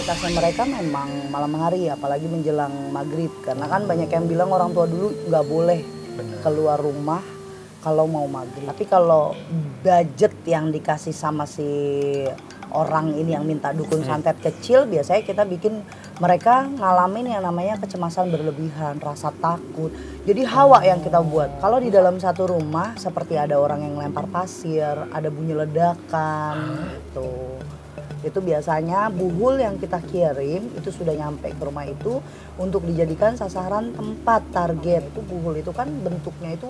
intensitasnya mereka memang malam hari, apalagi menjelang maghrib. Karena kan banyak yang bilang orang tua dulu nggak boleh keluar rumah kalau mau maghrib. Tapi kalau budget yang dikasih sama si orang ini yang minta dukun santet kecil, biasanya kita bikin mereka ngalamin yang namanya kecemasan berlebihan, rasa takut. Jadi hawa yang kita buat. Kalau di dalam satu rumah seperti ada orang yang lempar pasir, ada bunyi ledakan gitu. Itu biasanya buhul yang kita kirim itu sudah nyampe ke rumah itu untuk dijadikan sasaran tempat target. Itu buhul itu kan bentuknya itu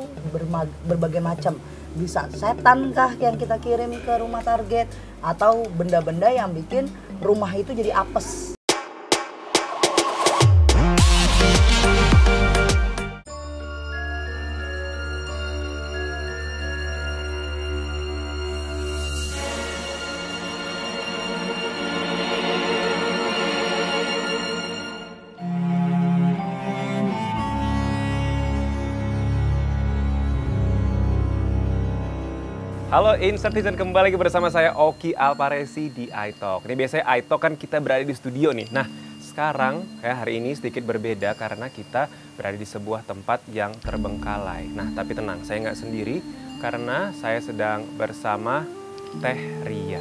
berbagai macam. Bisa setan kah yang kita kirim ke rumah target atau benda-benda yang bikin rumah itu jadi apes. Halo InCitizen, kembali lagi bersama saya Oki Alparesi di iTalk. Ini biasanya iTalk kan kita berada di studio nih. Nah sekarang kayak hari ini sedikit berbeda karena kita berada di sebuah tempat yang terbengkalai. Nah tapi tenang, saya nggak sendiri karena saya sedang bersama Teh Ria.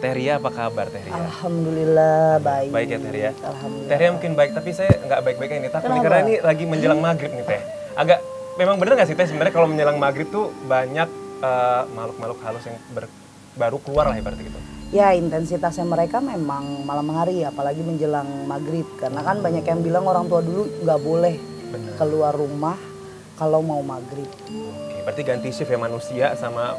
Teh Ria, apa kabar Teh Ria? Alhamdulillah baik. Baik ya Teh Ria? Alhamdulillah. Teh Ria mungkin baik, tapi saya nggak baik-baik ini. Takut nih, karena ini lagi menjelang maghrib nih Teh. Agak, memang bener nggak sih Teh sebenarnya kalau menjelang maghrib tuh banyak makhluk-makhluk halus yang baru keluar lah ibaratnya gitu? Ya intensitasnya mereka memang malam hari, apalagi menjelang maghrib. Karena kan banyak yang bilang orang tua dulu nggak boleh keluar rumah kalau mau maghrib. Oke, berarti ganti shift ya manusia sama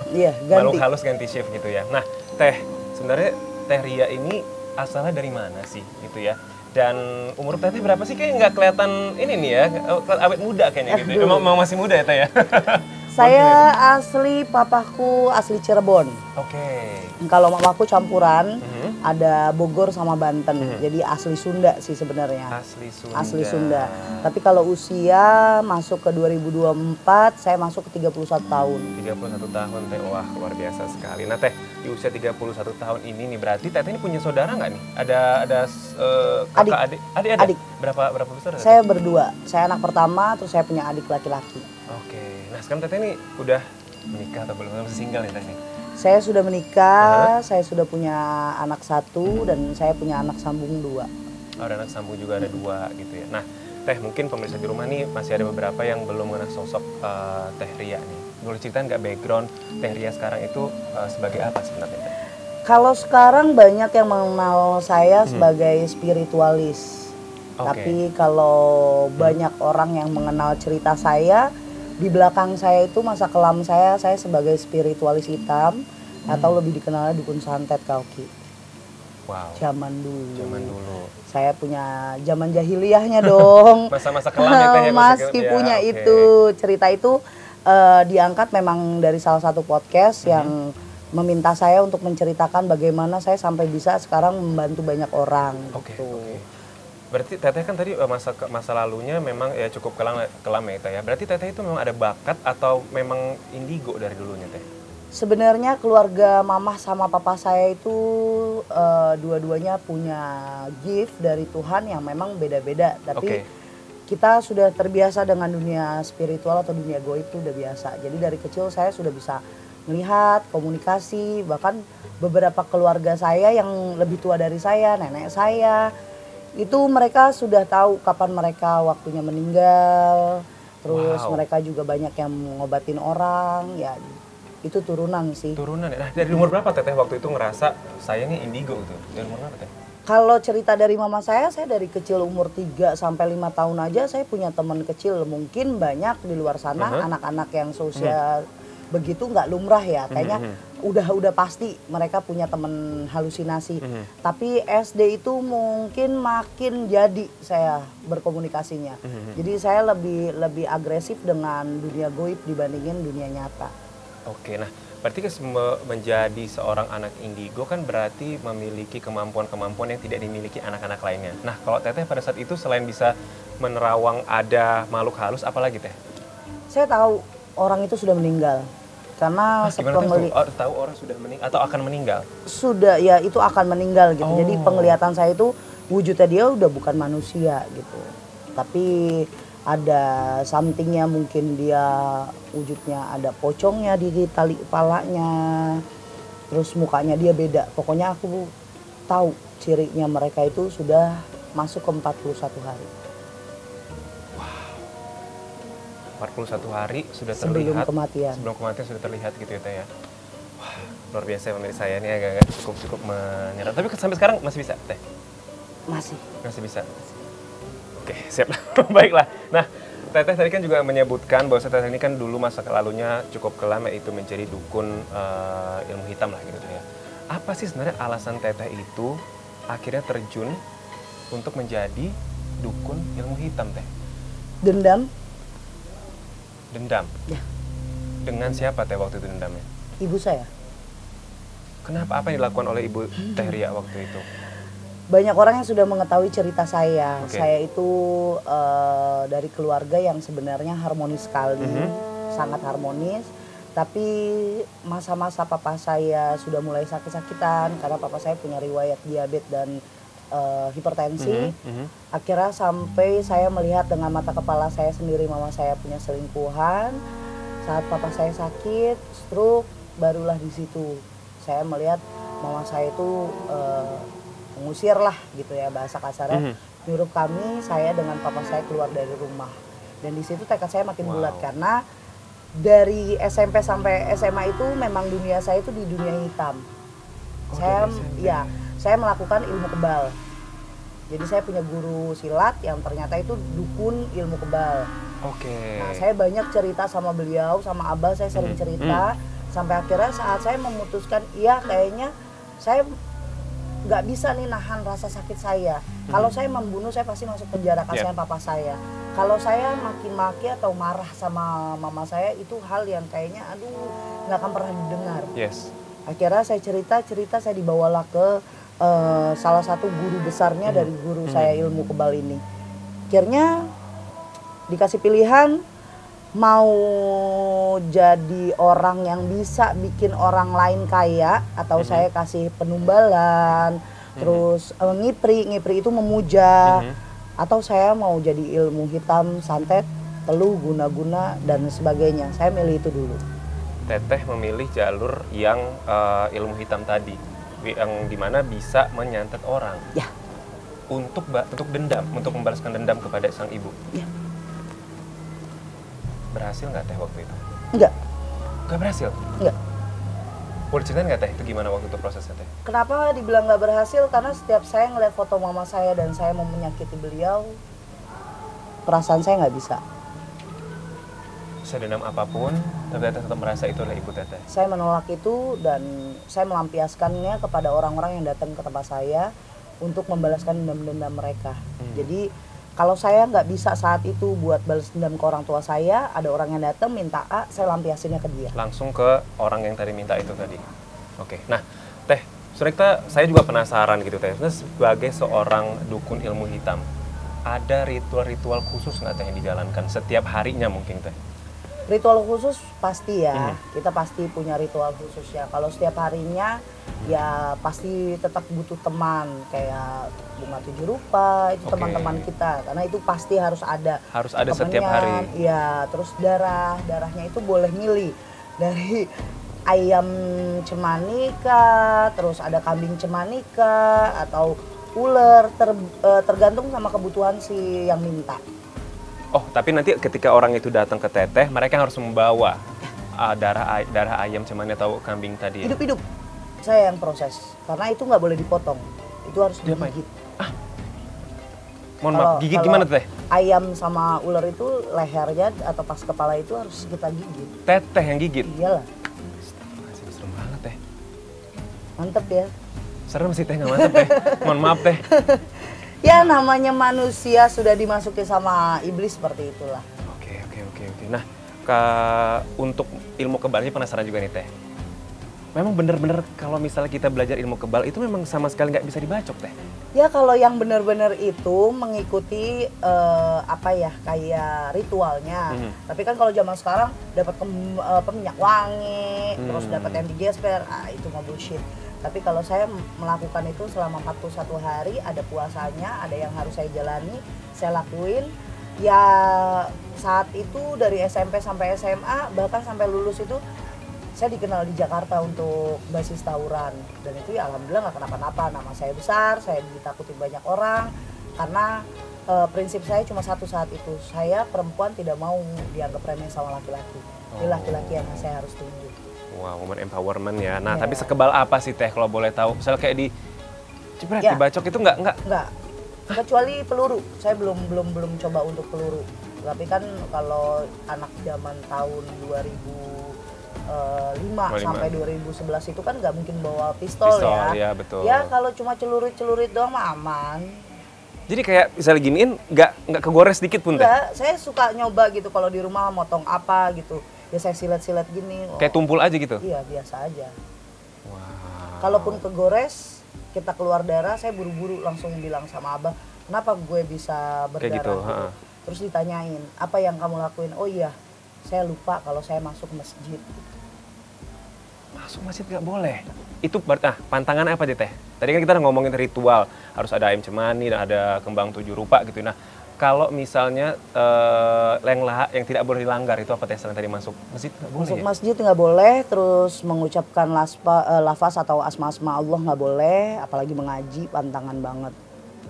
Iya, makhluk halus ganti shift gitu ya. Nah Teh, sebenarnya Teh Ria ini asalnya dari mana sih gitu ya? Dan umur Teh berapa sih? Kayak nggak kelihatan ini nih ya, awet muda kayaknya gitu. Emang masih muda ya Teh ya? Saya asli, papaku asli Cirebon. Oke. Kalau mamaku campuran, ada Bogor sama Banten. Jadi asli Sunda sih sebenarnya. Asli Sunda. Asli Sunda. Tapi kalau usia masuk ke 2024, saya masuk ke 31 tahun. 31 tahun Teh, wah luar biasa sekali. Nah Teh, di usia 31 tahun ini nih berarti Teh ini punya saudara nggak nih? Ada kakak adik? Adik. Berapa besar? Saya berdua. Saya anak pertama, terus saya punya adik laki-laki. Oke. Nah sekarang Teh ini udah menikah atau belum? Masih single ya Teh ini? Saya sudah menikah, saya sudah punya anak satu, dan saya punya anak sambung 2. Oh, ada anak sambung juga, ada 2 gitu ya. Nah Teh, mungkin pemirsa di rumah nih masih ada beberapa yang belum mengenal sosok Teh Ria nih. Boleh ceritain nggak background Teh Ria sekarang itu sebagai apa sebenarnya Teh? Kalau sekarang banyak yang mengenal saya sebagai spiritualis. Tapi kalau banyak orang yang mengenal cerita saya, di belakang saya itu masa kelam saya sebagai spiritualis hitam atau lebih dikenal dukun santet Kauki. Wow. Zaman dulu. Zaman dulu. Saya punya zaman jahiliyahnya dong. Masa-masa kelam ya Teh ya? Meski punya ya, itu. Cerita itu diangkat memang dari salah satu podcast yang meminta saya untuk menceritakan bagaimana saya sampai bisa sekarang membantu banyak orang. Oke. Berarti Teteh kan tadi masa lalunya memang ya cukup kelam ya Teh ya. Berarti Teteh itu memang ada bakat atau memang indigo dari dulunya Teh? Sebenarnya keluarga mamah sama papa saya itu dua-duanya punya gift dari Tuhan yang memang beda-beda. Tapi kita sudah terbiasa dengan dunia spiritual atau dunia goib itu udah biasa. Jadi dari kecil saya sudah bisa melihat, komunikasi, bahkan beberapa keluarga saya yang lebih tua dari saya, nenek saya, itu mereka sudah tahu kapan mereka waktunya meninggal. Terus mereka juga banyak yang ngobatin orang, ya itu turunan sih. Turunan ya? Nah dari umur berapa Teteh waktu itu ngerasa saya nih indigo gitu? Dari umur berapa Teh? Kalau cerita dari mama saya dari kecil umur 3 sampai 5 tahun aja saya punya teman kecil. Mungkin banyak di luar sana anak-anak yang sosial begitu nggak lumrah ya. Kayaknya udah pasti mereka punya teman halusinasi. Tapi SD itu mungkin makin jadi saya berkomunikasinya. Jadi saya lebih agresif dengan dunia goib dibandingin dunia nyata. Oke, nah berarti menjadi seorang anak indigo kan berarti memiliki kemampuan-kemampuan yang tidak dimiliki anak-anak lainnya. Nah kalau Teteh pada saat itu selain bisa menerawang ada makhluk halus, apalagi Teh? Saya tahu orang itu sudah meninggal. Karena gimana tahu orang sudah meninggal atau akan meninggal? Sudah, ya itu akan meninggal gitu. Jadi penglihatan saya itu wujudnya dia udah bukan manusia gitu. Tapi ada somethingnya, mungkin dia wujudnya ada pocongnya di tali kepalanya. Terus mukanya dia beda. Pokoknya aku tahu cirinya mereka itu sudah masuk ke 41 hari. 41 hari sudah sebelum terlihat. Kematian. Sebelum kematian sudah terlihat gitu ya Teh ya. Wah, luar biasa ya pemirsa saya ini agak cukup menyerang. Tapi sampai sekarang masih bisa Teh? Masih bisa. Oke, siap. Baiklah. Nah, Teteh tadi kan juga menyebutkan bahwa Teteh ini kan dulu masa lalunya cukup kelam, yaitu menjadi dukun ilmu hitam lah gitu ya. Apa sih sebenarnya alasan Teteh itu akhirnya terjun untuk menjadi dukun ilmu hitam Teh? Dendam. Ya. Dengan siapa Teh waktu itu dendamnya? Ibu saya. Kenapa? Apa yang dilakukan oleh Ibu Teh Ria waktu itu? Banyak orang yang sudah mengetahui cerita saya. Saya itu dari keluarga yang sebenarnya harmonis sekali, sangat harmonis. Tapi masa-masa papa saya sudah mulai sakit-sakitan karena papa saya punya riwayat diabetes dan hipertensi. Akhirnya sampai saya melihat dengan mata kepala saya sendiri mama saya punya selingkuhan. Saat papa saya sakit, stroke, barulah di situ saya melihat mama saya itu mengusir lah gitu ya, bahasa kasarnya, nyuruh kami, saya dengan papa saya keluar dari rumah. Dan di situ tekad saya makin bulat karena dari SMP sampai SMA itu memang dunia saya itu di dunia hitam. Saya melakukan ilmu kebal. Jadi saya punya guru silat yang ternyata itu dukun ilmu kebal. Nah, saya banyak cerita sama beliau, sama abah saya sering cerita. Sampai akhirnya saat saya memutuskan, iya kayaknya saya nggak bisa nih nahan rasa sakit saya. Kalau saya membunuh, saya pasti masuk penjara, kasihan papa saya. Kalau saya maki-maki atau marah sama mama saya, itu hal yang kayaknya aduh nggak akan pernah didengar. Akhirnya saya cerita saya dibawalah ke salah satu guru besarnya dari guru saya ilmu kebal ini. Akhirnya dikasih pilihan mau jadi orang yang bisa bikin orang lain kaya atau saya kasih penumbalan, terus ngipri itu memuja, atau saya mau jadi ilmu hitam, santet, teluh, guna-guna dan sebagainya. Saya milih itu dulu. Teteh memilih jalur yang ilmu hitam tadi, yang dimana bisa menyantet orang. Ya. Untuk dendam, untuk membalaskan dendam kepada sang ibu. Ya. Berhasil nggak Teh waktu itu? Enggak. Nggak berhasil? Enggak. Boleh ceritain nggak Teh itu gimana waktu itu prosesnya Teh? Kenapa dibilang nggak berhasil? Karena setiap saya ngeliat foto mama saya dan saya mau menyakiti beliau, perasaan saya nggak bisa. Sedendam apapun, tapi Teteh tetap merasa itu adalah ibu Teteh. Saya menolak itu dan saya melampiaskannya kepada orang-orang yang datang ke tempat saya untuk membalaskan dendam-dendam mereka. Jadi kalau saya nggak bisa saat itu buat balas dendam ke orang tua saya, ada orang yang datang minta A, saya lampiasinnya ke dia. Langsung ke orang yang tadi minta itu tadi. Oke, nah Teh, saya juga penasaran gitu Teh. Nah, sebagai seorang dukun ilmu hitam, ada ritual-ritual khusus nggak Teh yang dijalankan setiap harinya mungkin Teh? Ritual khusus pasti ya, kita pasti punya ritual khusus ya. Kalau setiap harinya ya pasti tetap butuh teman, kayak bunga 7 rupa, itu teman-teman kita. Karena itu pasti harus ada. Harus ada setiap hari? Iya, terus darahnya itu boleh milih. Dari ayam cemanika, terus ada kambing cemanika, atau ular, tergantung sama kebutuhan si yang minta. Oh, tapi nanti ketika orang itu datang ke Teteh, mereka harus membawa darah ayam cemani atau kambing tadi ya? Hidup-hidup. Saya yang proses. Karena itu nggak boleh dipotong. Itu harus digigit. Mohon maaf, gigit gimana Teh? Ayam sama ular itu lehernya atau pas kepala itu harus kita gigit. Teteh yang gigit? Iyalah. Astagfirullahaladzim, serem banget Teh. Mantep ya? Serem sih Teh, nggak mantep Teh. Mohon maaf Teh. Ya namanya manusia sudah dimasuki sama iblis seperti itulah. Oke. Nah, untuk ilmu kebalnya penasaran juga nih Teh. memang bener-bener kalau misalnya kita belajar ilmu kebal itu memang sama sekali nggak bisa dibacok teh. Ya kalau yang benar-benar itu mengikuti apa ya kayak ritualnya. Tapi kan kalau zaman sekarang dapat minyak wangi, terus dapat yang digesper, itu mah bullshit. Tapi kalau saya melakukan itu selama 41 hari, ada puasanya, ada yang harus saya jalani, saya lakuin. Ya saat itu dari SMP sampai SMA, bahkan sampai lulus itu saya dikenal di Jakarta untuk basis tawuran. Dan itu ya alhamdulillah nggak kenapa-napa, nama saya besar, saya ditakuti banyak orang. Karena prinsip saya cuma satu saat itu, saya perempuan tidak mau dianggap remeh sama laki-laki. Ini laki-laki yang saya harus tunjuk. Wow, woman empowerment ya. Nah, tapi sekebal apa sih teh kalau boleh tahu? Misalnya kayak di jepret, dibacok itu enggak? Kecuali peluru. Saya belum coba untuk peluru. Tapi kan kalau anak zaman tahun 2005 sampai 2011 itu kan nggak mungkin bawa pistol ya. Ya, betul. Ya kalau cuma celurit-celurit doang mah aman. Jadi kayak misalnya giniin nggak kegores dikit pun teh? Enggak, saya suka nyoba gitu kalau di rumah motong apa gitu. Ya saya silet-silet gini. Kayak tumpul aja gitu? Iya, biasa aja. Wow. Kalaupun kegores, kita keluar darah, saya buru-buru langsung bilang sama Abah, kenapa gue bisa berdarah kayak gitu? Terus ditanyain, apa yang kamu lakuin? Oh iya, saya lupa kalau saya masuk masjid. Masuk masjid nggak boleh? Itu pantangan apa aja teh? Tadi kan kita udah ngomongin ritual, harus ada ayam cemani dan ada kembang 7 rupa gitu. Nah, kalau misalnya yang tidak boleh dilanggar itu apa teh? Selain tadi masuk masjid nggak boleh? Masuk masjid nggak boleh, terus mengucapkan lafaz atau asma-asma Allah nggak boleh, apalagi mengaji, pantangan banget.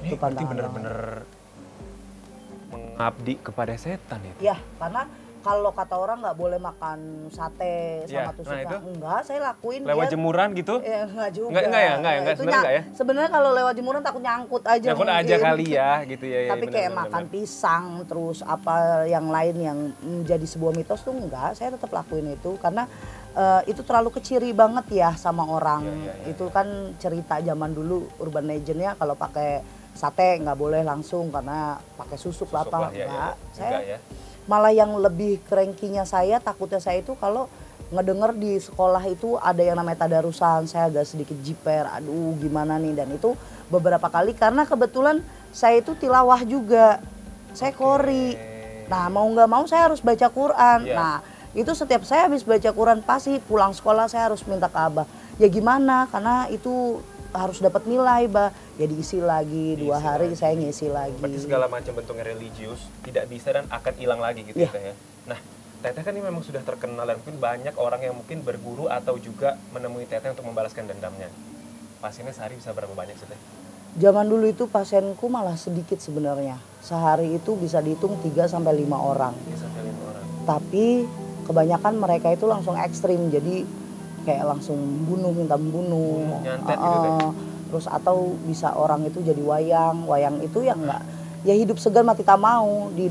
Itu pantangan bener-bener mengabdi kepada setan itu. Ya, karena kalau kata orang nggak boleh makan sate sama tusuk. Nah, enggak, saya lakuin. Lewat jemuran gitu? Enggak juga. Enggak ya? Sebenarnya kalau lewat jemuran takut nyangkut aja. Nyangkut aja kali ya, gitu ya. Tapi kayak makan pisang, terus apa yang lain yang menjadi sebuah mitos tuh enggak. Saya tetap lakuin itu karena itu terlalu keciri banget ya sama orang. Itu kan cerita zaman dulu urban legendnya kalau pakai sate nggak boleh langsung karena pakai susuk lah apa enggak. Saya malah yang lebih kerengkinya saya, takutnya saya itu kalau ngedenger di sekolah itu ada yang namanya tadarusan, saya agak sedikit jiper, aduh gimana nih. Dan itu beberapa kali karena kebetulan saya itu tilawah juga, saya qori. Nah mau nggak mau saya harus baca Quran. Nah itu setiap saya habis baca Quran pasti pulang sekolah saya harus minta ke Abah. Ya gimana, karena itu harus dapat nilai, Bah. Ya diisi lagi, 2 hari saya ngisi lagi. Berarti segala macam bentuknya religius tidak bisa dan akan hilang lagi gitu ya. Nah, Teteh kan ini memang sudah terkenal dan mungkin banyak orang yang mungkin berguru atau juga menemui Teteh untuk membalaskan dendamnya. Pasiennya sehari bisa berapa banyak sih Teh? Zaman dulu itu pasienku malah sedikit sebenarnya. Sehari itu bisa dihitung 3 sampai 5 orang. 3 sampai 5 orang. Tapi kebanyakan mereka itu langsung ekstrim, jadi kayak langsung minta membunuh. Nyantet gitu Teh. Terus atau bisa orang itu jadi wayang itu yang enggak ya hidup segan mati tak mau di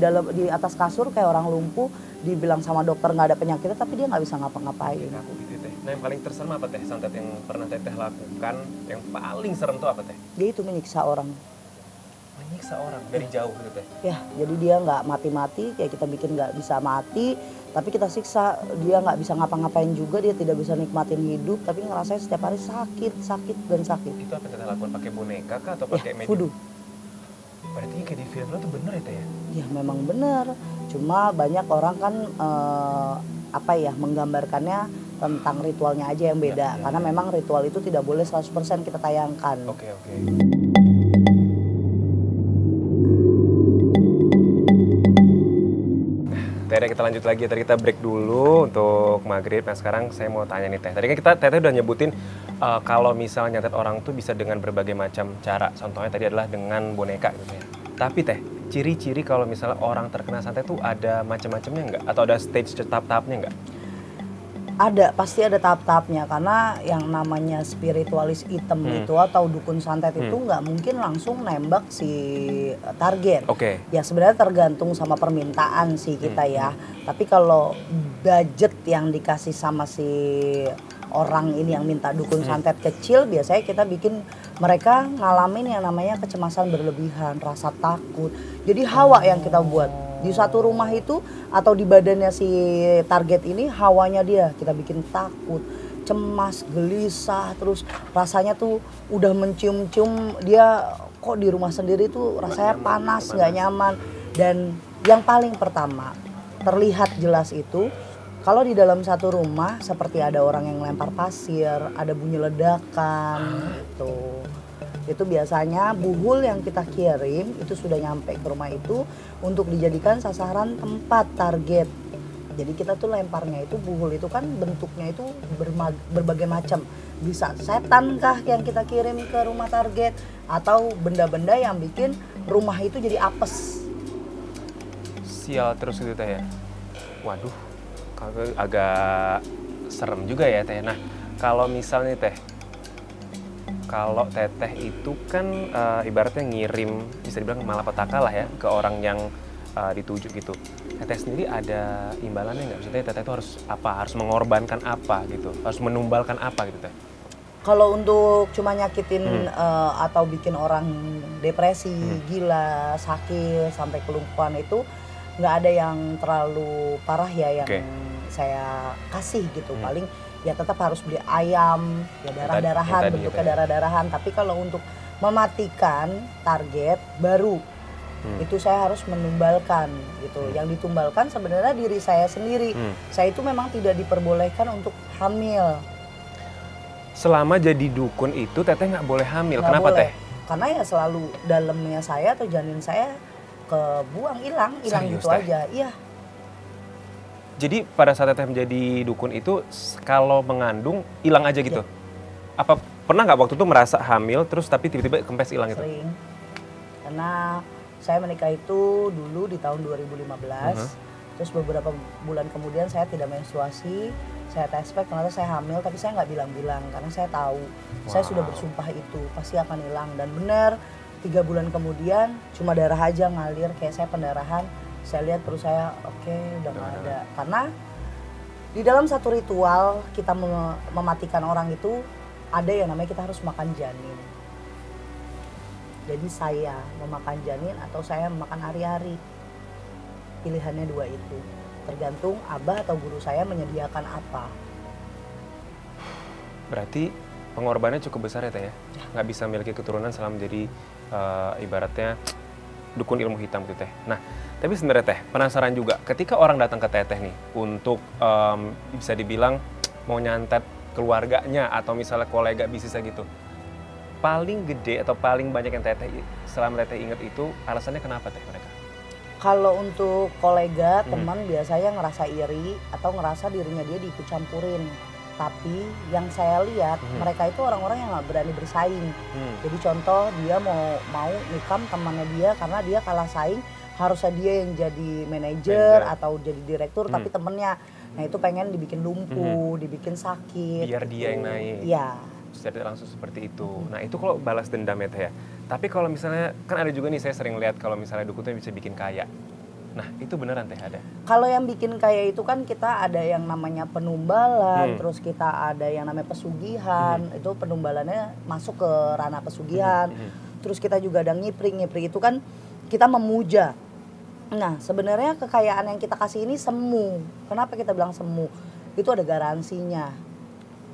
atas kasur kayak orang lumpuh, dibilang sama dokter nggak ada penyakitnya tapi dia nggak bisa ngapa-ngapain. Aku gitu Teh. Nah yang paling terserem apa Teh santet yang pernah Teteh lakukan yang paling serem tuh apa Teh? Dia itu menyiksa orang. Menyiksa orang dari jauh gitu Teh? Ya jadi dia nggak mati-mati kayak kita bikin nggak bisa mati. Tapi kita siksa, dia nggak bisa ngapa-ngapain juga, dia tidak bisa nikmatin hidup, tapi ngerasain setiap hari sakit. Itu apa yang kita lakukan? Pakai boneka kah atau pakai medium? Voodoo. Berarti kayak di film itu bener ya Teh ya? Ya memang bener, cuma banyak orang kan menggambarkannya tentang ritualnya aja yang beda. Karena memang ritual itu tidak boleh 100% kita tayangkan. Oke. Teh, kita lanjut lagi. Tadi kita break dulu untuk maghrib. Nah sekarang saya mau tanya nih Teh. Tadi kan Teteh udah nyebutin kalau misalnya nyatet orang tuh bisa dengan berbagai macam cara. Contohnya tadi adalah dengan boneka gitu ya. Tapi Teh, ciri-ciri kalau misalnya orang terkena santet tuh ada macam-macamnya nggak? Atau ada stage tahap-tahapnya nggak? Ada, pasti ada tahap-tahapnya karena yang namanya spiritualis hitam itu atau dukun santet itu nggak mungkin langsung nembak si target. Ya sebenarnya tergantung sama permintaan sih kita ya. Tapi kalau budget yang dikasih sama si orang ini yang minta dukun santet kecil, biasanya kita bikin mereka ngalamin yang namanya kecemasan berlebihan, rasa takut. Jadi hawa yang kita buat. Di satu rumah itu atau di badannya si target ini hawanya dia kita bikin takut, cemas, gelisah, terus rasanya tuh udah mencium-cium dia kok di rumah sendiri tuh rasanya panas, nggak nyaman. Dan yang paling pertama terlihat jelas itu kalau di dalam satu rumah seperti ada orang yang lempar pasir, ada bunyi ledakan gitu. Itu biasanya buhul yang kita kirim itu sudah nyampe ke rumah itu untuk dijadikan sasaran tempat target. Jadi kita tuh lemparnya itu buhul itu kan bentuknya itu berbagai macam. Bisa setan kah yang kita kirim ke rumah target atau benda-benda yang bikin rumah itu jadi apes. Sial terus gitu Teh ya. Waduh, agak serem juga ya Teh. Nah, kalau misalnya Teh, kalau Teteh itu kan ibaratnya ngirim, bisa dibilang malapetaka lah ya, ke orang yang dituju gitu. Teteh sendiri ada imbalannya nggak? Maksudnya Teteh itu harus apa? Harus mengorbankan apa gitu? Harus menumbalkan apa gitu Teh? Kalau untuk cuma nyakitin atau bikin orang depresi, gila, sakit, sampai kelumpuhan itu nggak ada yang terlalu parah ya yang saya kasih gitu. Paling ya tetap harus beli ayam, ya darah-darahan, bentuknya darah-darahan. Tapi kalau untuk mematikan target baru, itu saya harus menumbalkan gitu. Yang ditumbalkan sebenarnya diri saya sendiri. Saya itu memang tidak diperbolehkan untuk hamil. Selama jadi dukun itu Teteh nggak boleh hamil, Nggak kenapa boleh. Teh? Karena ya selalu dalamnya saya atau janin saya kebuang, hilang gitu Teh? aja. Iya. Jadi pada saat Teteh menjadi dukun itu kalau mengandung hilang aja gitu? Apa pernah nggak waktu itu merasa hamil terus tapi tiba-tiba kempes hilang gitu? Sering. Karena saya menikah itu dulu di tahun 2015. Terus beberapa bulan kemudian saya tidak menstruasi. Saya tes pack ternyata saya hamil tapi saya nggak bilang-bilang karena saya tahu saya sudah bersumpah itu pasti akan hilang. Dan benar 3 bulan kemudian cuma darah aja ngalir kayak saya pendarahan. Saya lihat perut saya oke, udah nggak ada. Karena di dalam satu ritual kita mematikan orang itu ada yang namanya kita harus makan janin. Jadi saya memakan janin atau saya memakan hari-hari. Pilihannya 2 itu. Tergantung abah atau guru saya menyediakan apa. Berarti pengorbanannya cukup besar ya Teh ya? Nggak bisa memiliki keturunan selama menjadi ibaratnya dukun ilmu hitam gitu Teh. Nah, tapi sebenarnya Teh, penasaran juga ketika orang datang ke Teteh nih untuk bisa dibilang mau nyantet keluarganya atau misalnya kolega bisnisnya gitu. Paling gede atau paling banyak yang Teteh selama Teteh ingat itu alasannya kenapa Teh mereka? Kalau untuk kolega, teman biasanya ngerasa iri atau ngerasa dirinya dia diikut campurin. Tapi yang saya lihat mereka itu orang-orang yang nggak berani bersaing. Jadi contoh dia mau nikam temannya dia karena dia kalah saing, harusnya dia yang jadi manajer atau jadi direktur tapi temennya. Nah itu pengen dibikin lumpuh, dibikin sakit. Biar gitu. dia yang naik. Iya. Secara langsung seperti itu. Nah itu kalau balas dendam ya Teh ya. Tapi kalau misalnya, kan ada juga nih saya sering lihat kalau misalnya dukun tuh bisa bikin kaya. Nah itu beneran Teh ada? Kalau yang bikin kaya itu kan kita ada yang namanya penumbalan, terus kita ada yang namanya pesugihan. Itu penumbalannya masuk ke ranah pesugihan. Terus kita juga ada ngipring itu kan kita memuja. Nah sebenarnya kekayaan yang kita kasih ini semu. Kenapa kita bilang semu? Itu ada garansinya.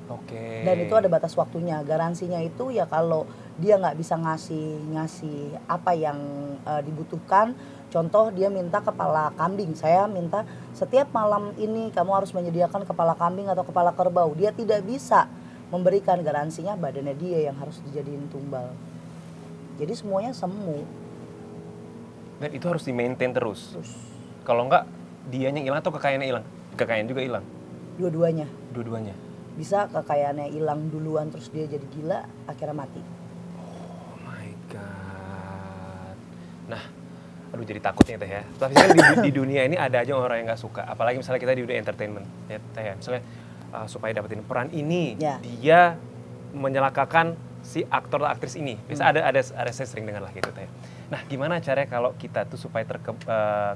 Oke. Dan itu ada batas waktunya. Garansinya itu ya kalau dia nggak bisa ngasih apa yang dibutuhkan. Contoh dia minta kepala kambing. Saya minta setiap malam ini kamu harus menyediakan kepala kambing atau kepala kerbau. Dia tidak bisa memberikan, garansinya badannya dia yang harus dijadiin tumbal. Jadi semuanya semu. Dan itu harus di-maintain terus. Kalau enggak dianya hilang atau kekayaannya hilang? Kekayaan juga hilang? Dua-duanya. Dua-duanya? Bisa kekayaannya hilang duluan terus dia jadi gila akhirnya mati. Oh my god. Nah, aduh jadi takutnya Teh ya. Tapi kan di dunia ini ada aja orang yang nggak suka. Apalagi misalnya kita di dunia entertainment ya Teh ya. Misalnya supaya dapetin peran ini, dia menyelakakan si aktor atau aktris ini. Bisa ada saya sering dengar lah gitu Teh. Nah, gimana caranya kalau kita tuh supaya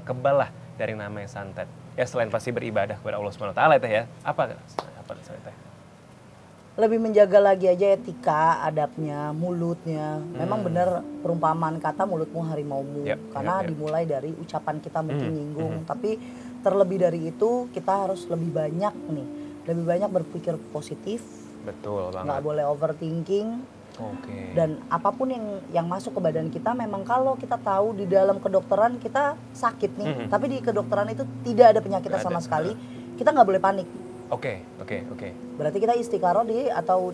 kebal lah dari namanya santet? Ya selain pasti beribadah kepada Allah Subhanahu wa taala Teh ya. Apa misalnya Teh? Lebih menjaga lagi aja etika, adabnya, mulutnya. Memang benar perumpamaan kata mulutmu harimaumu. Karena dimulai dari ucapan kita mungkin nyinggung. Tapi terlebih dari itu kita harus lebih banyak nih lebih banyak berpikir positif. Betul banget. Nggak boleh overthinking. Oke. Dan apapun yang masuk ke badan kita, memang kalau kita tahu di dalam kedokteran kita sakit nih, tapi di kedokteran itu tidak ada penyakitnya sama sekali, kita nggak boleh panik. Oke. Berarti kita istikharah atau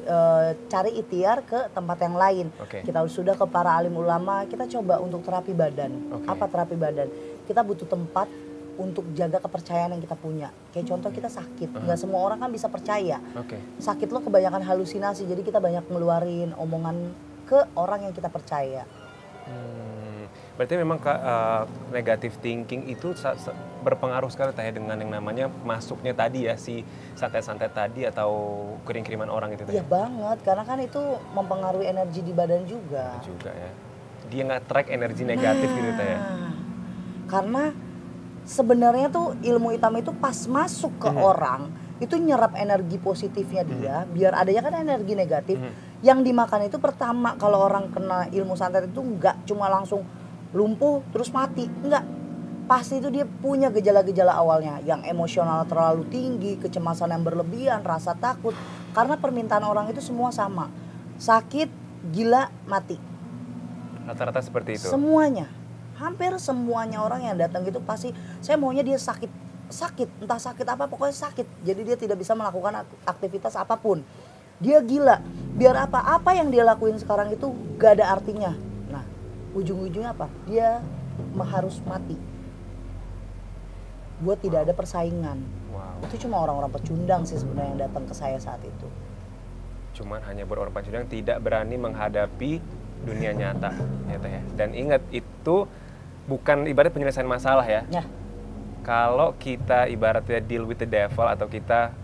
cari ikhtiar ke tempat yang lain. Kita sudah ke para alim ulama, kita coba untuk terapi badan. Apa terapi badan? Kita butuh tempat untuk jaga kepercayaan yang kita punya. Kayak contoh kita sakit, nggak semua orang kan bisa percaya. Sakit lo kebanyakan halusinasi, jadi kita banyak ngeluarin omongan ke orang yang kita percaya. Berarti memang negative thinking itu berpengaruh sekali Teh dengan yang namanya masuknya tadi ya, si santet-santet tadi atau kirim-kiriman orang itu Teh? Iya banget, karena kan itu mempengaruhi energi di badan juga. Juga ya. Dia nggak track energi negatif gitu Teh ya? Karena sebenarnya tuh ilmu hitam itu pas masuk ke orang, itu nyerap energi positifnya dia, biar adanya kan energi negatif. Yang dimakan itu pertama, kalau orang kena ilmu santet itu nggak cuma langsung lumpuh terus mati, enggak. Pasti itu dia punya gejala-gejala awalnya, yang emosional terlalu tinggi, kecemasan yang berlebihan, rasa takut. Karena permintaan orang itu semua sama, sakit, gila, mati. Rata-rata seperti itu? Semuanya, hampir semuanya orang yang datang itu pasti, saya maunya dia sakit, entah sakit apa, pokoknya sakit. Jadi dia tidak bisa melakukan aktivitas apapun. Dia gila, biar apa? Apa yang dia lakuin sekarang itu gak ada artinya. Nah, ujung-ujungnya apa? Dia harus mati. Buat tidak ada persaingan. Itu cuma orang-orang pecundang sih sebenarnya yang datang ke saya saat itu. Cuman hanya orang pecundang tidak berani menghadapi dunia nyata, ya Teh ya. Dan ingat, itu bukan ibarat penyelesaian masalah ya. Kalau kita ibaratnya deal with the devil, atau kita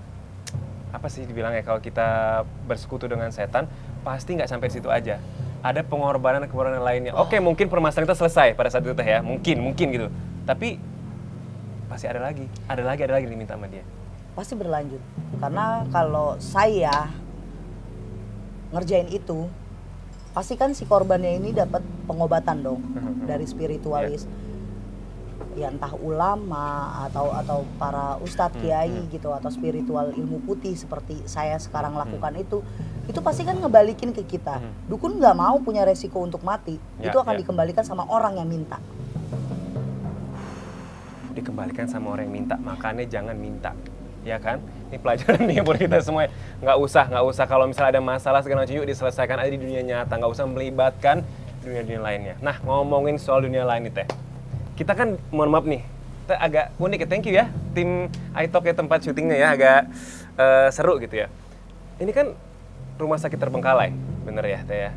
apa sih dibilangnya, kalau kita bersekutu dengan setan, pasti nggak sampai situ aja. Ada pengorbanan lainnya. Oke, mungkin permasalahan kita selesai pada saat itu Teh ya, mungkin gitu. Tapi pasti ada lagi diminta sama dia. Pasti berlanjut. Karena kalau saya ngerjain itu, pasti kan si korbannya ini dapat pengobatan dong dari spiritualis. Ya entah ulama atau para ustadz kiai gitu, atau spiritual ilmu putih seperti saya sekarang lakukan itu pasti kan ngebalikin ke kita. Dukun nggak mau punya resiko untuk mati, itu akan dikembalikan sama orang yang minta. Dikembalikan sama orang yang minta, makanya jangan minta, ya kan? Ini pelajaran nih buat kita semua. Nggak usah kalau misalnya ada masalah segala macam, yuk diselesaikan aja di dunia nyata, nggak usah melibatkan dunia-dunia lainnya. Nah, ngomongin soal dunia lain nih Teh, kita kan mohon maaf nih, kita agak unik ya, thank you ya tim iTalk ya, tempat syutingnya ya agak seru gitu ya. Ini kan rumah sakit terbengkalai, bener ya Teh ya?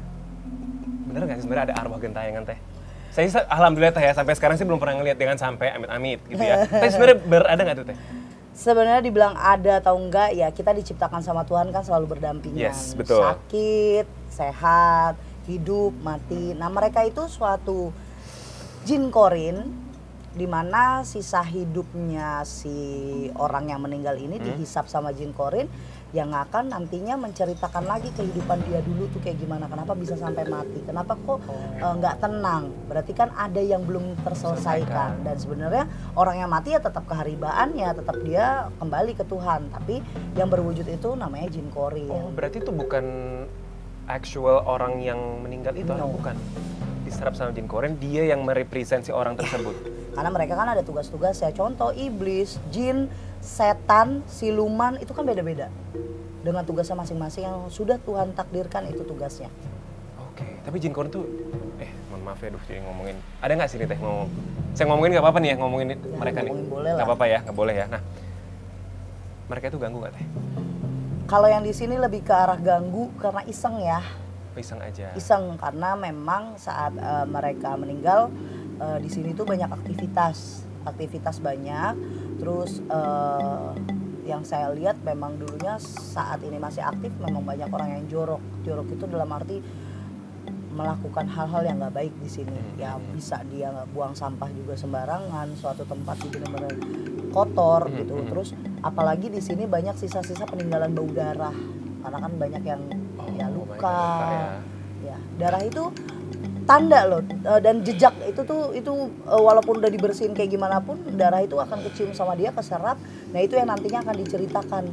Bener nggak sih sebenarnya ada arwah gentayangan Teh? Saya alhamdulillah Teh ya, sampai sekarang sih belum pernah ngeliat, dengan sampai amit-amit gitu ya. Tapi sebenarnya berada nggak tuh Teh? Sebenarnya dibilang ada atau enggak, ya kita diciptakan sama Tuhan kan selalu berdampingan. Yes, betul. Sakit, sehat, hidup, mati. Nah mereka itu suatu jin korin, di mana sisa hidupnya si orang yang meninggal ini dihisap sama jin korin, yang akan nantinya menceritakan lagi kehidupan dia dulu tuh kayak gimana, kenapa bisa sampai mati, kenapa kok nggak tenang. Berarti kan ada yang belum terselesaikan. Dan sebenarnya orang yang mati ya tetap keharibaannya, tetap dia kembali ke Tuhan, tapi yang berwujud itu namanya jin korin. Oh, berarti itu bukan actual orang yang meninggal itu? Bukan, diserap sama jin korin, dia yang merepresentasi orang tersebut. Karena mereka kan ada tugas-tugas ya, contoh iblis, jin, setan, siluman, itu kan beda-beda dengan tugasnya masing-masing yang sudah Tuhan takdirkan, itu tugasnya. Oke, tapi jin korin tuh, mohon maaf ya, jadi ngomongin, ada nggak sih nih Teh ngomong? Saya ngomongin nggak apa-apa nih ya, ngomongin ya, mereka nih? Nggak apa-apa ya, nggak boleh ya. Nah, mereka itu ganggu nggak Teh? Kalau yang di sini lebih ke arah ganggu karena iseng ya. Iseng aja. Iseng karena memang saat mereka meninggal di sini tuh banyak aktivitas banyak. Terus yang saya lihat memang dulunya saat ini masih aktif, memang banyak orang yang jorok. Jorok itu dalam arti melakukan hal-hal yang nggak baik di sini. Ya bisa dia buang sampah juga sembarangan, suatu tempat itu benar-benar kotor gitu. Terus apalagi di sini banyak sisa-sisa peninggalan bau darah. Karena kan banyak yang luka. Ya, darah itu tanda loh, dan jejak itu walaupun udah dibersihin kayak gimana pun, darah itu akan kecium sama dia, keserap. Nah itu yang nantinya akan diceritakan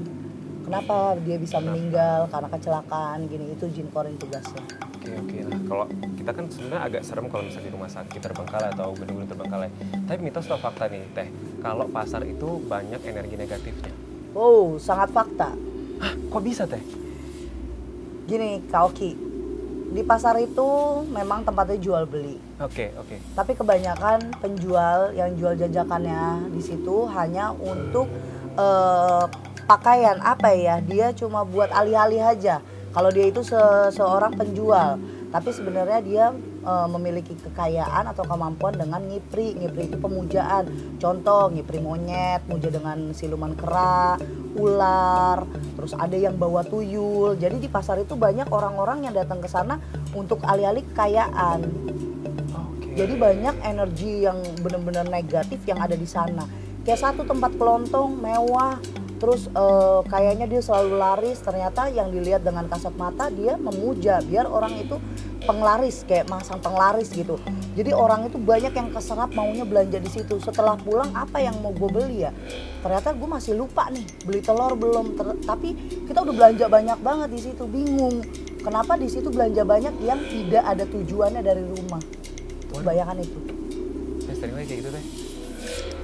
kenapa dia bisa meninggal karena kecelakaan gini, itu jin korin tugasnya. Oke. Nah, kalau kita kan sebenarnya agak serem kalau misalnya di rumah sakit terbengkalai atau gedung-gedung terbengkalai. Tapi mitos atau fakta nih Teh, kalau pasar itu banyak energi negatifnya? Oh, sangat fakta. Hah, kok bisa Teh? Gini, Kak Oki, di pasar itu memang tempatnya jual beli. Oke. Tapi kebanyakan penjual yang jual jajakannya di situ hanya untuk pakaian apa ya? Dia cuma buat alih-alih aja. Kalau dia itu seorang penjual, tapi sebenarnya dia memiliki kekayaan atau kemampuan dengan ngipri. Ngipri itu pemujaan. Contoh ngipri monyet, muja dengan siluman kera, ular, terus ada yang bawa tuyul. Jadi di pasar itu banyak orang-orang yang datang ke sana untuk alih-alih kekayaan. Jadi banyak energi yang benar-benar negatif yang ada di sana. Kayak satu tempat kelontong mewah, terus kayaknya dia selalu laris, ternyata yang dilihat dengan kasat mata dia memuja biar orang itu penglaris, kayak masang penglaris gitu. Jadi orang itu banyak yang keserap maunya belanja di situ. Setelah pulang apa yang mau gue beli ya? Ternyata gue masih lupa nih, beli telur belum. Tapi kita udah belanja banyak banget di situ, bingung. Kenapa di situ belanja banyak yang tidak ada tujuannya dari rumah? Terus bayangkan itu. Saya sering lagi kayak gitu Teh.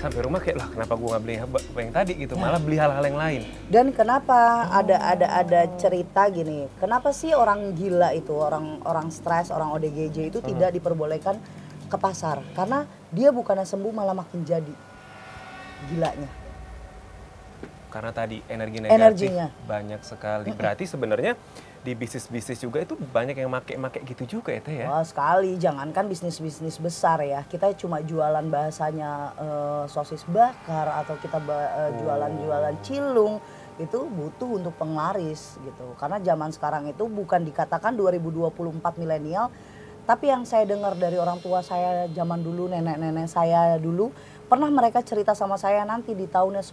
Sampai rumah kayak lah kenapa gue nggak beli apa yang tadi gitu, malah beli hal-hal yang lain. Dan kenapa ada cerita gini, kenapa sih orang gila itu, orang stres, orang ODGJ itu tidak diperbolehkan ke pasar? Karena dia bukannya sembuh malah makin jadi gilanya. Karena tadi energi negatif energinya banyak sekali. Berarti sebenarnya di bisnis-bisnis juga itu banyak yang make gitu juga ya Teh ya? Wah sekali, jangankan bisnis-bisnis besar ya. Kita cuma jualan bahasanya sosis bakar atau kita jualan-jualan cilung. Itu butuh untuk penglaris gitu. Karena zaman sekarang itu bukan dikatakan 2024 milenial. Tapi yang saya dengar dari orang tua saya zaman dulu, nenek-nenek saya dulu. Pernah mereka cerita sama saya nanti di tahunnya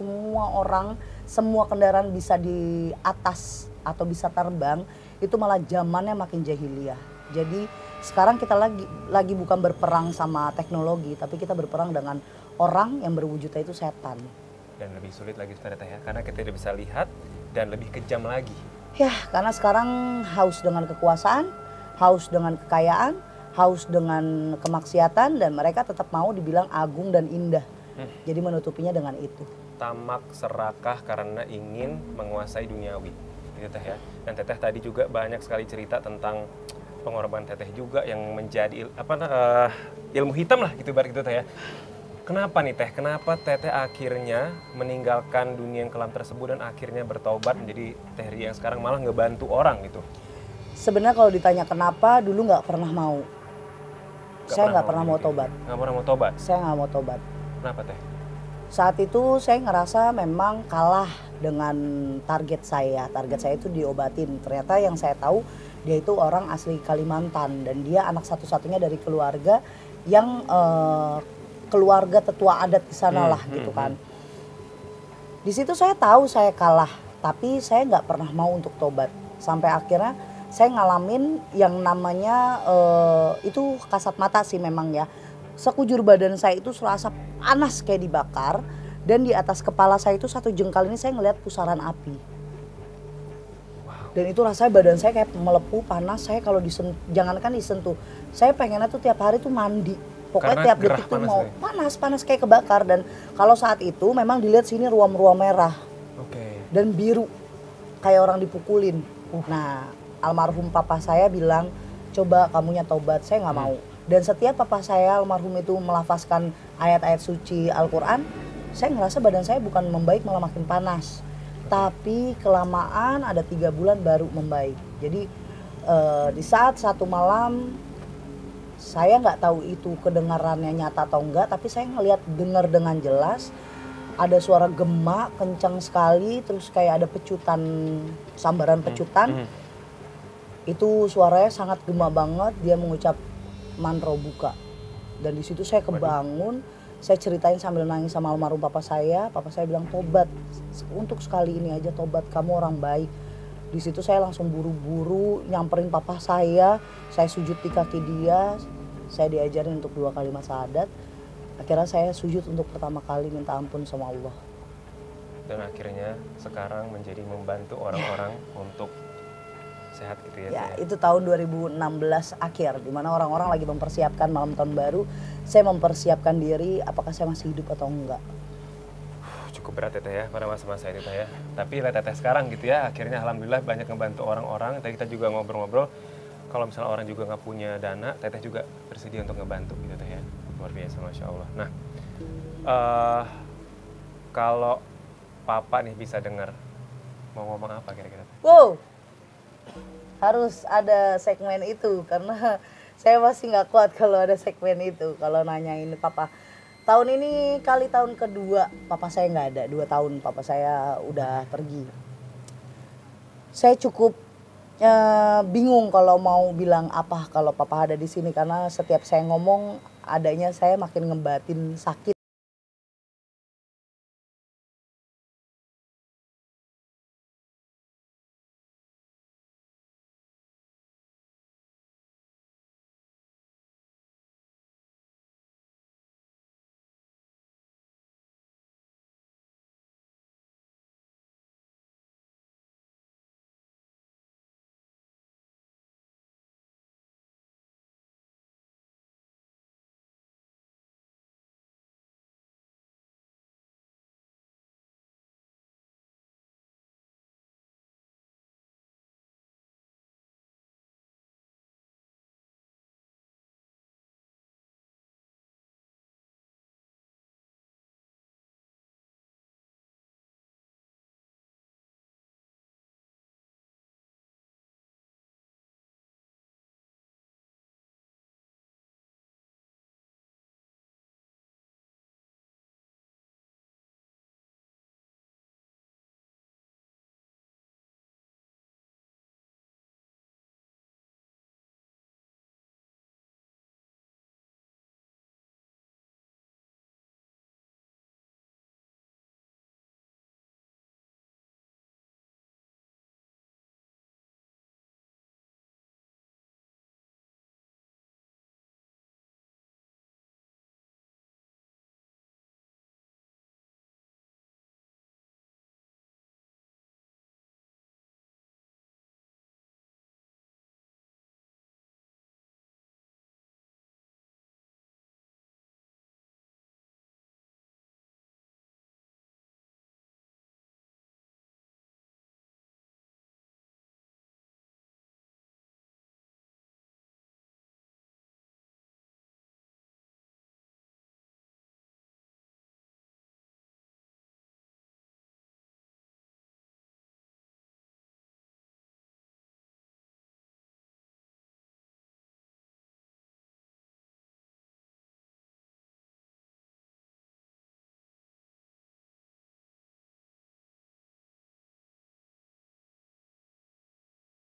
semua kendaraan bisa di atas atau bisa terbang, itu malah zamannya makin jahiliyah. Jadi sekarang kita lagi bukan berperang sama teknologi, tapi kita berperang dengan orang yang berwujudnya itu setan. Dan lebih sulit lagi ternyata ya, karena kita tidak bisa lihat dan lebih kejam lagi. Ya, karena sekarang haus dengan kekuasaan, haus dengan kekayaan, haus dengan kemaksiatan, dan mereka tetap mau dibilang agung dan indah. Jadi menutupinya dengan itu. Tamak serakah karena ingin menguasai duniawi. Gitu Teh ya. Dan Teteh tadi juga banyak sekali cerita tentang pengorbanan Teteh juga yang menjadi ilmu hitam lah gitu bar gitu Teh ya. Kenapa nih Teh? Kenapa Teteh akhirnya meninggalkan dunia yang kelam tersebut dan akhirnya bertobat menjadi Teh Ria yang sekarang malah ngebantu orang gitu? Sebenarnya kalau ditanya kenapa, dulu nggak pernah mau. Saya nggak pernah mau tobat. Nggak pernah mau tobat? Saya nggak mau tobat. Kenapa Teh? Saat itu saya ngerasa memang kalah dengan target saya. Target saya itu diobatin. Ternyata yang saya tahu dia itu orang asli Kalimantan dan dia anak satu-satunya dari keluarga yang keluarga tetua adat di sana lah gitu kan. Di situ saya tahu saya kalah, tapi saya nggak pernah mau untuk tobat. Sampai akhirnya saya ngalamin yang namanya itu kasat mata sih memang ya. Sekujur badan saya itu serasa panas kayak dibakar, dan di atas kepala saya itu satu jengkal ini saya ngelihat pusaran api. Dan itu rasanya badan saya kayak melepuh, panas. Saya kalau jangankan disentuh, saya pengennya tuh tiap hari tuh mandi. Pokoknya tiap detik tuh mau panas kayak kebakar. Dan kalau saat itu memang dilihat sini ruam-ruam merah dan biru kayak orang dipukulin. Nah, almarhum papa saya bilang, coba kamunya tobat. Saya nggak mau. Dan setiap papa saya almarhum itu melafazkan ayat-ayat suci Al-Quran, saya ngerasa badan saya bukan membaik malah makin panas. Tapi kelamaan ada 3 bulan baru membaik. Jadi di saat satu malam, saya nggak tahu itu kedengarannya nyata atau enggak, tapi saya dengar dengan jelas ada suara gema kencang sekali, terus kayak ada pecutan, sambaran pecutan. Itu suaranya sangat gema banget, dia mengucap mantra buka. Dan di situ saya kebangun, saya ceritain sambil nangis sama almarhum papa saya bilang tobat, untuk sekali ini aja tobat, kamu orang baik. Di situ saya langsung buru-buru nyamperin papa saya sujud di kaki dia, saya diajarin untuk 2 kalimat syahadat. Akhirnya saya sujud untuk pertama kali minta ampun sama Allah. dan akhirnya sekarang menjadi membantu orang-orang untuk sehat gitu ya. Ya, itu tahun 2016 akhir, di mana orang-orang lagi mempersiapkan malam tahun baru. Saya mempersiapkan diri, apakah saya masih hidup atau enggak. Cukup berat Teteh ya pada masa-masa ini Teh ya. Tapi lihat Teteh sekarang gitu ya, akhirnya alhamdulillah banyak ngebantu orang-orang. Tadi kita juga ngobrol-ngobrol, kalau misalnya orang juga nggak punya dana, Teteh juga bersedia untuk ngebantu gitu Teh ya. Luar biasa, Masya Allah. Nah, kalau Papa nih bisa dengar, mau ngomong apa kira-kira? Wow, harus ada segmen itu karena saya masih nggak kuat kalau ada segmen itu. Kalau nanyain Papa, tahun ini kali tahun kedua Papa saya nggak ada. 2 tahun Papa saya udah pergi. Saya cukup bingung kalau mau bilang apa kalau Papa ada di sini, karena setiap saya ngomong adanya saya makin ngebatin sakit.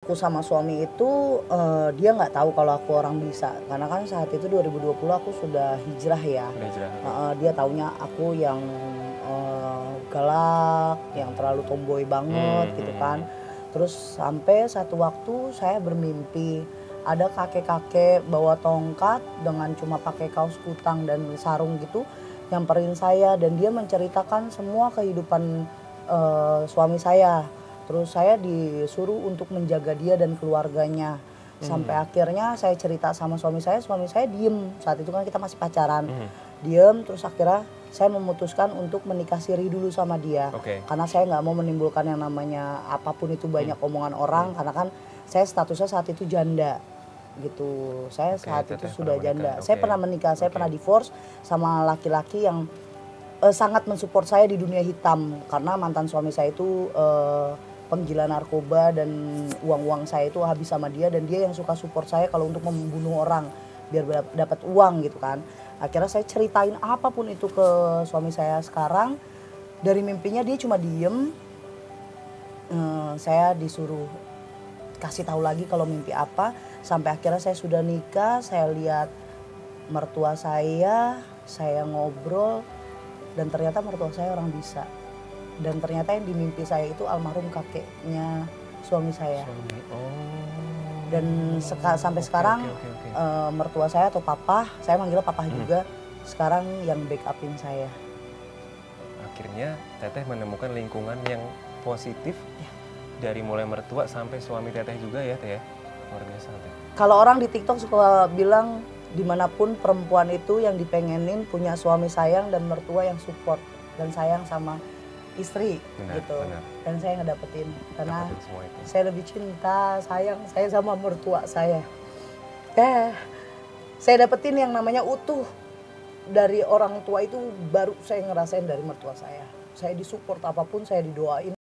Aku sama suami itu dia nggak tahu kalau aku orang bisa, karena kan saat itu 2020 aku sudah hijrah ya. Dia taunya aku yang galak, yang terlalu tomboy banget gitu kan. Terus sampai satu waktu saya bermimpi ada kakek-kakek bawa tongkat dengan cuma pakai kaos kutang dan sarung gitu nyamperin saya, dan dia menceritakan semua kehidupan suami saya. Terus saya disuruh untuk menjaga dia dan keluarganya. Sampai akhirnya saya cerita sama suami saya diem. Saat itu kan kita masih pacaran. Diem, terus akhirnya saya memutuskan untuk menikah siri dulu sama dia. Karena saya nggak mau menimbulkan yang namanya apapun itu banyak omongan orang. Karena kan saya statusnya saat itu janda gitu. Saya saat itu sudah janda. Saya pernah menikah, saya pernah divorce sama laki-laki yang sangat mensupport saya di dunia hitam. Karena mantan suami saya itu penggila narkoba, dan uang-uang saya itu habis sama dia, dan dia yang suka support saya kalau untuk membunuh orang biar dapat uang gitu kan. Akhirnya saya ceritain apapun itu ke suami saya sekarang. Dari mimpinya dia cuma diem. Saya disuruh kasih tahu lagi kalau mimpi apa. Sampai akhirnya saya sudah nikah, saya lihat mertua saya ngobrol, dan ternyata mertua saya orang bisa. Dan ternyata yang di mimpi saya itu almarhum kakeknya suami saya. Dan sampai sekarang mertua saya atau papa, saya manggil papa juga, sekarang yang backupin saya. akhirnya teteh menemukan lingkungan yang positif dari mulai mertua sampai suami teteh juga ya teh ya. Luar biasa teh. Kalau orang di TikTok suka bilang dimanapun perempuan itu yang dipengenin punya suami sayang dan mertua yang support dan sayang sama istri gitu. Benar. Dan saya ngedapetin karena saya lebih cinta, sayang saya sama mertua saya. Saya dapetin yang namanya utuh dari orang tua itu baru saya ngerasain dari mertua saya. Saya disupport apapun, saya didoain.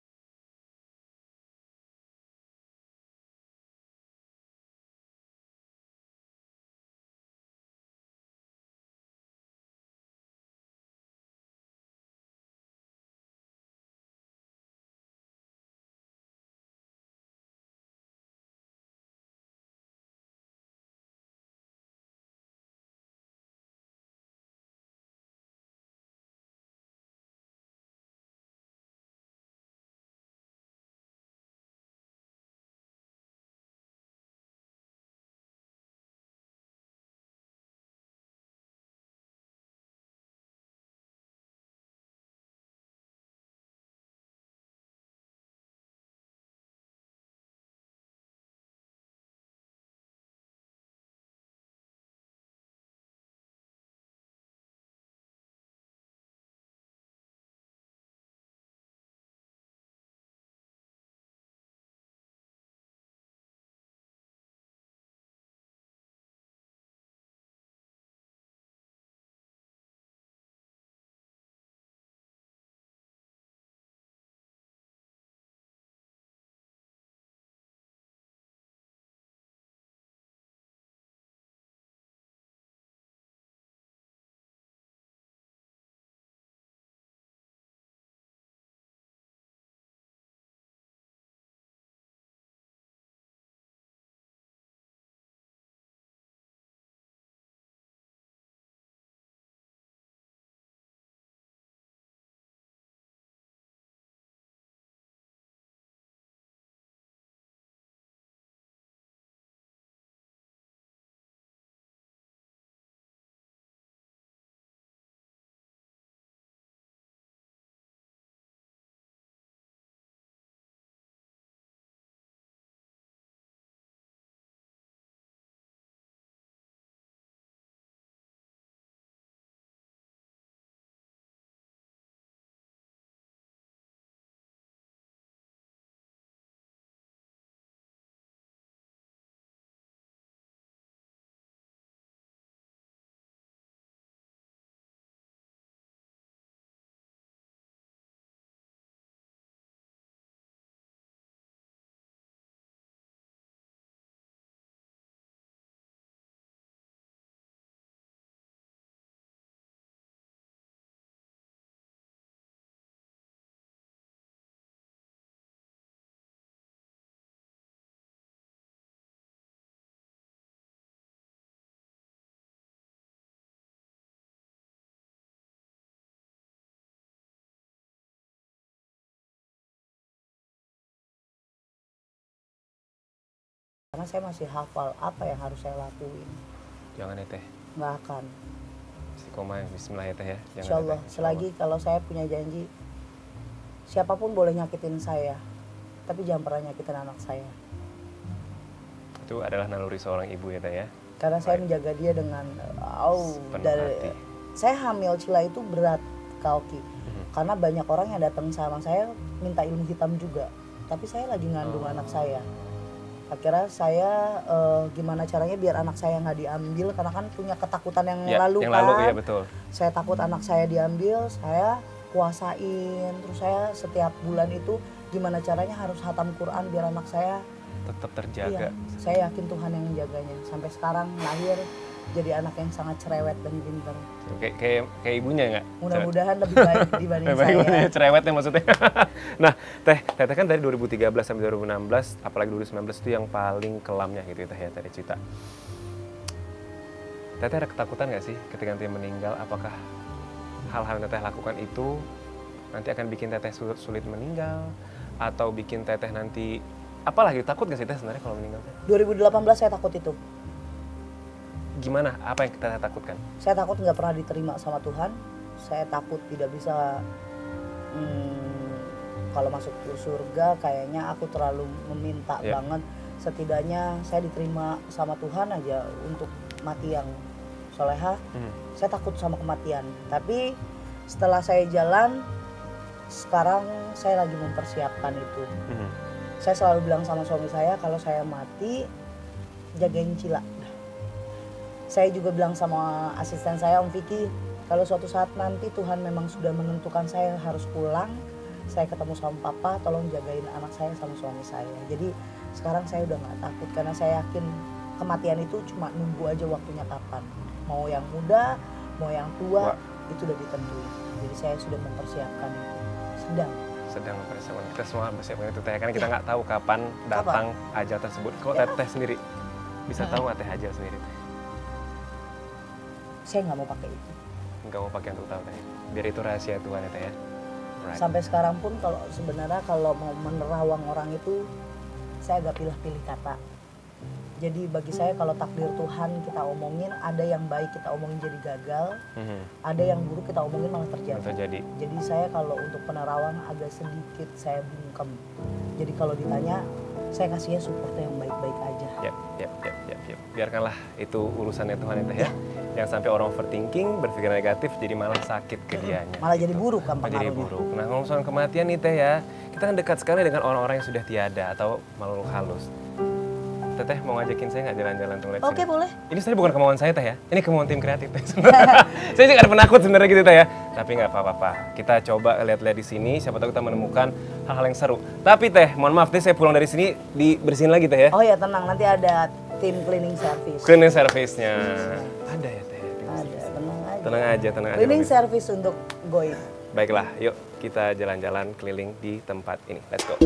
Karena saya masih hafal apa yang harus saya lakuin. Jangan ya teh. Nggak akan. Istiqomah, bismillah ya teh ya. Insya Allah, selagi kalau saya punya janji, siapapun boleh nyakitin saya, tapi jangan pernah nyakitin anak saya. Itu adalah naluri seorang ibu ya teh ya. Karena saya menjaga dia dengan dari saya hamil Cila itu berat Kak Oki. Karena banyak orang yang datang sama saya minta ilmu hitam juga, tapi saya lagi ngandung anak saya. Akhirnya saya gimana caranya biar anak saya nggak diambil, karena kan punya ketakutan yang lalu yang kan. lalu, ya betul. Saya takut anak saya diambil, saya kuasain. Terus saya setiap bulan itu gimana caranya harus hatam Quran biar anak saya tetap terjaga. Iya, saya yakin Tuhan yang menjaganya. Sampai sekarang lahir jadi anak yang sangat cerewet dan pintar. Kayak ibunya nggak? Mudah-mudahan lebih baik dibanding saya. Cerewetnya maksudnya. Nah, Teteh kan dari 2013 sampai 2016, apalagi 2019 itu yang paling kelamnya gitu Teh ya, Teh Cita. Teteh ada ketakutan nggak sih ketika nanti meninggal? Apakah hal-hal yang Teteh lakukan itu nanti akan bikin Teteh sulit meninggal? Atau bikin Teteh nanti, apalah gitu, takut nggak sih Teh sebenarnya kalau meninggal? 2018 saya takut itu. Gimana? Apa yang kita takutkan? Saya takut nggak pernah diterima sama Tuhan. Saya takut tidak bisa kalau masuk ke surga kayaknya aku terlalu meminta banget. Setidaknya saya diterima sama Tuhan aja untuk mati yang soleha. Saya takut sama kematian. Tapi setelah saya jalan, sekarang saya lagi mempersiapkan itu. Saya selalu bilang sama suami saya, kalau saya mati, jagain Cila. Saya juga bilang sama asisten saya, Om Vicky, kalau suatu saat nanti Tuhan memang sudah menentukan saya harus pulang, saya ketemu sama papa, tolong jagain anak saya sama suami saya. Jadi sekarang saya udah gak takut, karena saya yakin kematian itu cuma nunggu aja waktunya kapan. Mau yang muda, mau yang tua, itu udah ditentuin. Jadi saya sudah mempersiapkan itu. Sedang mempersiapkan. Kita semua mempersiapkan itu teh, karena kita nggak tahu kapan datang ajal tersebut. Kalau teteh sendiri bisa tahu nggak teh ajal sendiri? Saya nggak mau pakai itu. Nggak mau pakai untuk tahu teh. Biar itu rahasia Tuhan ya teh ya. Sampai sekarang pun sebenarnya kalau mau menerawang orang itu, saya agak pilih-pilih kata. Jadi bagi saya kalau takdir Tuhan kita omongin, ada yang baik kita omongin jadi gagal, ada yang buruk kita omongin malah terjadi. Jadi saya kalau untuk penerawang agak sedikit saya bungkem. Jadi kalau ditanya, saya kasihnya supportnya yang baik-baik aja. Yap. Biarkanlah itu urusannya Tuhan itu ya. Yang sampai orang overthinking, berpikir negatif, jadi malah sakit ke dianya. Malah jadi buruk kan pengaruhnya. Jadi buruk. Nah ngomong soal kematian nih teh ya, kita kan dekat sekali dengan orang-orang yang sudah tiada atau makhluk halus. Teteh mau ngajakin saya nggak jalan-jalan tuh lihat Oke, boleh. Ini sebenarnya bukan kemauan saya teh ya. Ini kemauan tim kreatif teh. Saya sih nggak ada penakut sebenarnya gitu teh ya. Tapi nggak apa-apa. Kita coba lihat-lihat di sini. Siapa tahu kita menemukan hal-hal yang seru. Tapi teh, mohon maaf teh, saya pulang dari sini dibersihin lagi teh ya. Oh ya tenang, nanti ada tim cleaning service. Cleaning service-nya ada ya teh. Ada, tenang aja. Tenang aja. Cleaning service untuk Goib. Baiklah, yuk kita jalan-jalan keliling di tempat ini. Let's go.